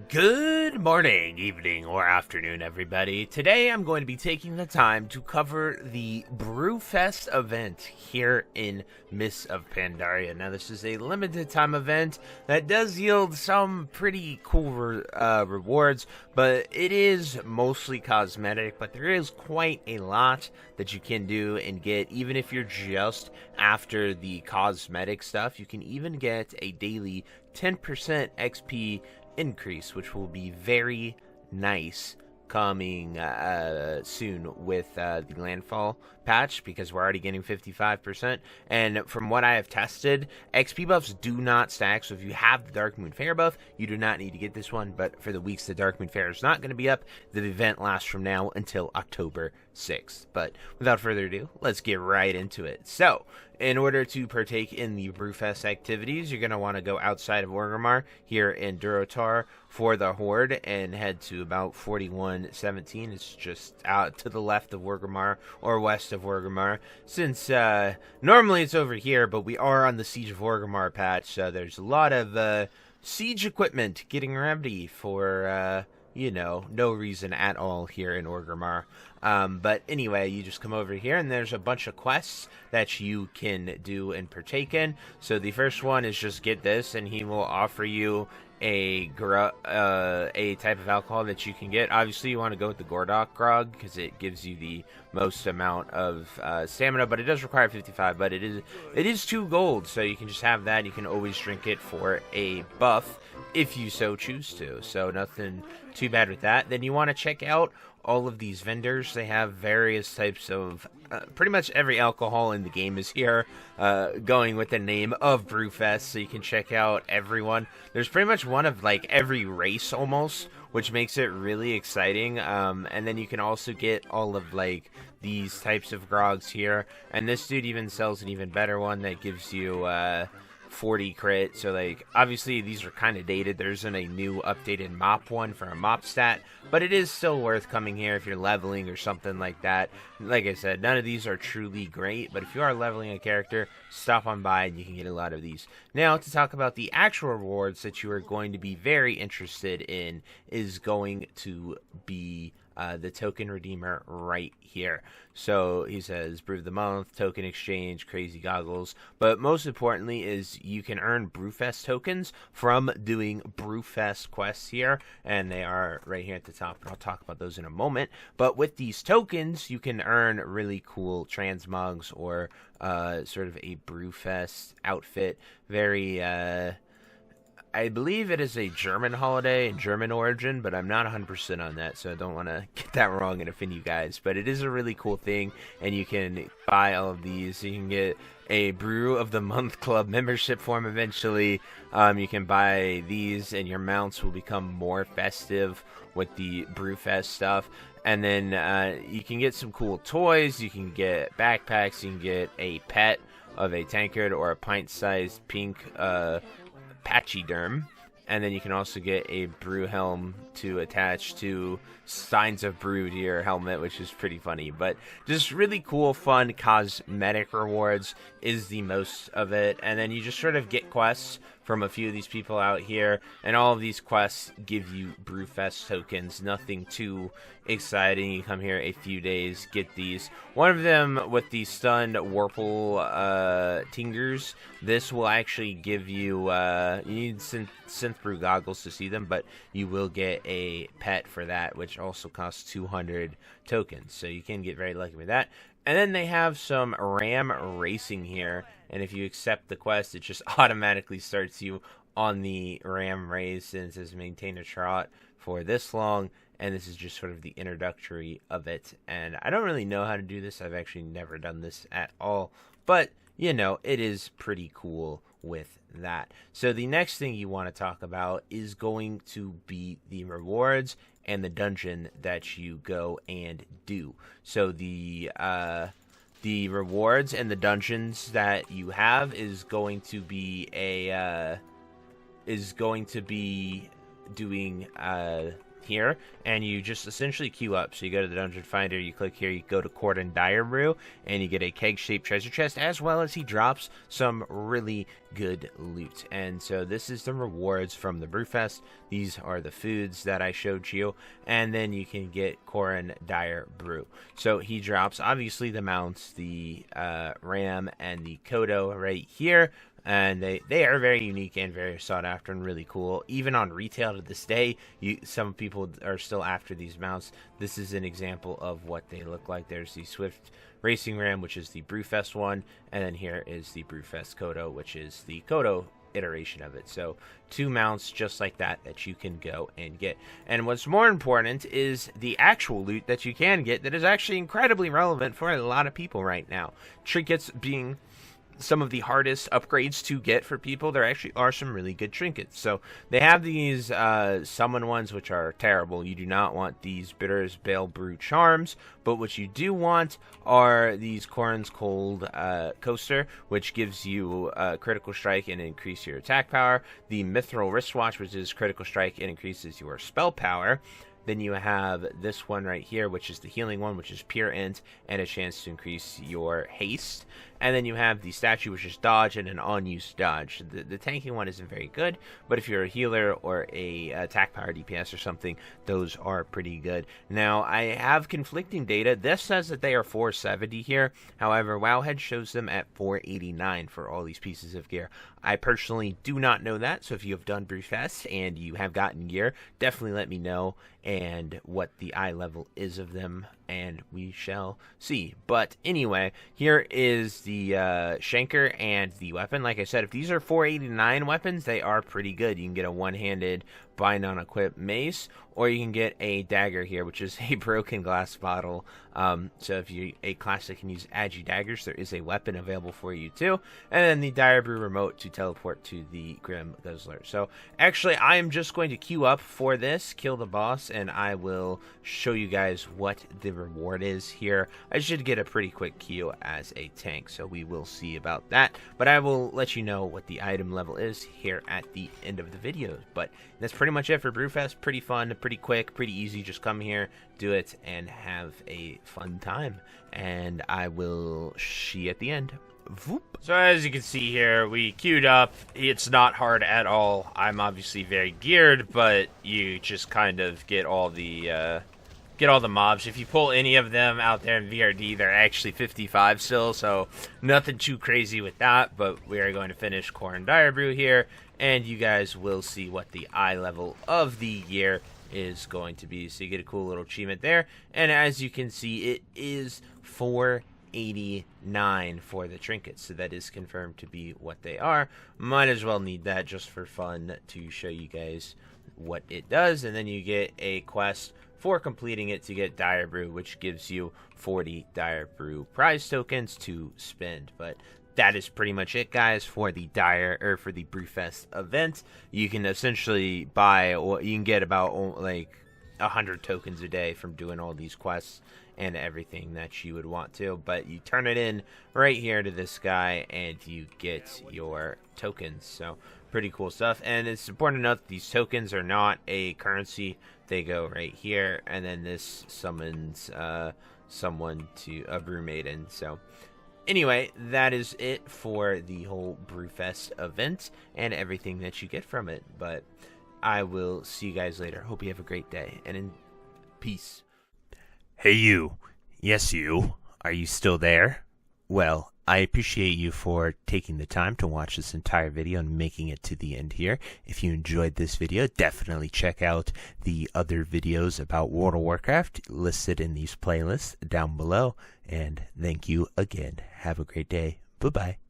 Good morning, evening, or afternoon, everybody. Today I'm going to be taking the time to cover the Brewfest event here in Mists of Pandaria. Now, this is a limited time event that does yield some pretty cool rewards, but it is mostly cosmetic, but there is quite a lot that you can do and get. Even if you're just after the cosmetic stuff, you can even get a daily 10% XP increase, which will be very nice coming soon with the landfall patch, because we're already getting 55%, and from what I have tested, XP buffs do not stack. So if you have the Dark Moon Fair buff, you do not need to get this one, but for the weeks the Dark Moon Fair is not going to be up, the event lasts from now until October 6th. But without further ado, let's get right into it. So in order to partake in the Brewfest activities, you're going to want to go outside of Orgrimmar here in Durotar for the Horde and head to about 4117. It's just out to the left of Orgrimmar or west of Orgrimmar. Since normally it's over here, but we are on the Siege of Orgrimmar patch, so there's a lot of siege equipment getting ready for no reason at all here in Orgrimmar. But anyway, you just come over here and there's a bunch of quests that you can do and partake in. So the first one is just get this, and he will offer you a type of alcohol that you can get. Obviously, you want to go with the Gordok grog because it gives you the most amount of stamina, but it does require 55. But it is 2 gold, so you can just have that. You can always drink it for a buff if you so choose to. So nothing too bad with that. Then you want to check out all of these vendors. They have various types of pretty much every alcohol in the game is here, going with the name of Brewfest, so you can check out everyone. There's pretty much one of like every race almost, which makes it really exciting. And then you can also get all of like these types of grogs here, and this dude even sells an even better one that gives you 40 crit. So like obviously these are kind of dated. There isn't a new updated MoP one for a MoP stat, but it is still worth coming here if you're leveling or something like that. Like I said, none of these are truly great, but if you are leveling a character, stop on by and you can get a lot of these. Now to talk about the actual rewards that you are going to be very interested in is going to be the token redeemer right here. So he says brew of the month, token exchange, crazy goggles, but most importantly is you can earn Brewfest tokens from doing Brewfest quests here, and they are right here at the top, and I'll talk about those in a moment. But with these tokens you can earn really cool transmogs or sort of a Brewfest outfit. Very I believe it is a German holiday and German origin, but I'm not 100% on that, so I don't want to get that wrong and offend you guys. But it is a really cool thing, and you can buy all of these. You can get a Brew of the Month Club membership form eventually. You can buy these, and your mounts will become more festive with the Brewfest stuff. And then you can get some cool toys. You can get backpacks. You can get a pet of a tankard or a pint-sized pink Pachyderm, and then you can also get a brew helm to attach to Signs of Brew to your helmet, which is pretty funny. But just really cool, fun cosmetic rewards is the most of it. And then you just sort of get quests from a few of these people out here, and all of these quests give you Brewfest tokens. Nothing too exciting. You come here a few days, get these. One of them with the stunned Warple Tingers. This will actually give you you need synth brew goggles to see them, but you will get a pet for that, which also costs 200 tokens, so you can get very lucky with that. And then they have some ram racing here, and if you accept the quest, it just automatically starts you on the ram race, and it says maintain a trot for this long, and this is just sort of the introductory of it. And I don't really know how to do this. I've actually never done this at all, but you know, it is pretty cool with that. So the next thing you want to talk about is going to be the rewards and the dungeon that you go and do. So the rewards and the dungeons that you have is going to be doing here, and you just essentially queue up. So you go to the dungeon finder, you click here, you go to Coren Direbrew, and you get a keg-shaped treasure chest, as well as he drops some really good loot. And so this is the rewards from the Brewfest. These are the foods that I showed you, and then you can get Coren Direbrew. So he drops obviously the mounts, the ram, and the kodo right here. And they are very unique and very sought after and really cool. Even on retail to this day, some people are still after these mounts. This is an example of what they look like. There's the Swift Racing Ram, which is the Brewfest one, and then here is the Brewfest Kodo, which is the Kodo iteration of it. So 2 mounts just like that you can go and get. And what's more important is the actual loot that you can get that is actually incredibly relevant for a lot of people right now. Trinkets being some of the hardest upgrades to get for people. There actually are some really good trinkets. So they have these summon ones, which are terrible. You do not want these Bitter's Bale Brew Charms, but what you do want are these Coren's Cold Coaster, which gives you critical strike and increase your attack power. The Mithril Wristwatch, which is critical strike and increases your spell power. Then you have this one right here, which is the healing one, which is pure int, and a chance to increase your haste. And then you have the statue, which is dodge and an unused dodge. The tanking one isn't very good, but if you're a healer or a attack power DPS or something, those are pretty good. Now, I have conflicting data. This says that they are 470 here. However, Wowhead shows them at 489 for all these pieces of gear. I personally do not know that, so if you have done Brewfest and you have gotten gear, definitely let me know and what the eye level is of them, and we shall see. But anyway, here is the Shanker and the weapon. Like I said, if these are 489 weapons, they are pretty good. You can get a one-handed bind on equip mace, or you can get a dagger here, which is a broken glass bottle. So if you're a class that can use agi daggers, there is a weapon available for you too. And then the Direbrew remote to teleport to the Grim Guzzler. So actually, I am just going to queue up for this, kill the boss, and I will show you guys what the reward is here. I should get a pretty quick queue as a tank, so we will see about that. But I will let you know what the item level is here at the end of the video. But that's pretty much it for Brewfest. Pretty fun, pretty quick, pretty easy. Just come here, do it, and have a fun time. And I will see you at the end. Voop. So as you can see here, we queued up. It's not hard at all. I'm obviously very geared, but you just kind of get all the mobs. If you pull any of them out there in VRD, they're actually 55 still, so nothing too crazy with that. But we are going to finish Coren Direbrew here, and you guys will see what the eye level of the year is going to be. So you get a cool little achievement there, and as you can see, it is 489 for the trinkets, so that is confirmed to be what they are. Might as well need that just for fun to show you guys what it does. And then you get a quest for completing it to get Direbrew, which gives you 40 Direbrew prize tokens to spend. But that is pretty much it, guys, for the Brewfest event. You can essentially buy, or you can get about like 100 tokens a day from doing all these quests and everything that you would want to. But you turn it in right here to this guy, and you get your tokens. So pretty cool stuff. And it's important to note that these tokens are not a currency. They go right here, and then this summons someone to a brew maiden. So anyway, that is it for the whole Brewfest event and everything that you get from it. But I will see you guys later. Hope you have a great day, and in peace. Hey you. Yes, you. Are you still there? Well, I appreciate you for taking the time to watch this entire video and making it to the end here. If you enjoyed this video, definitely check out the other videos about World of Warcraft listed in these playlists down below. And thank you again. Have a great day. Bye-bye.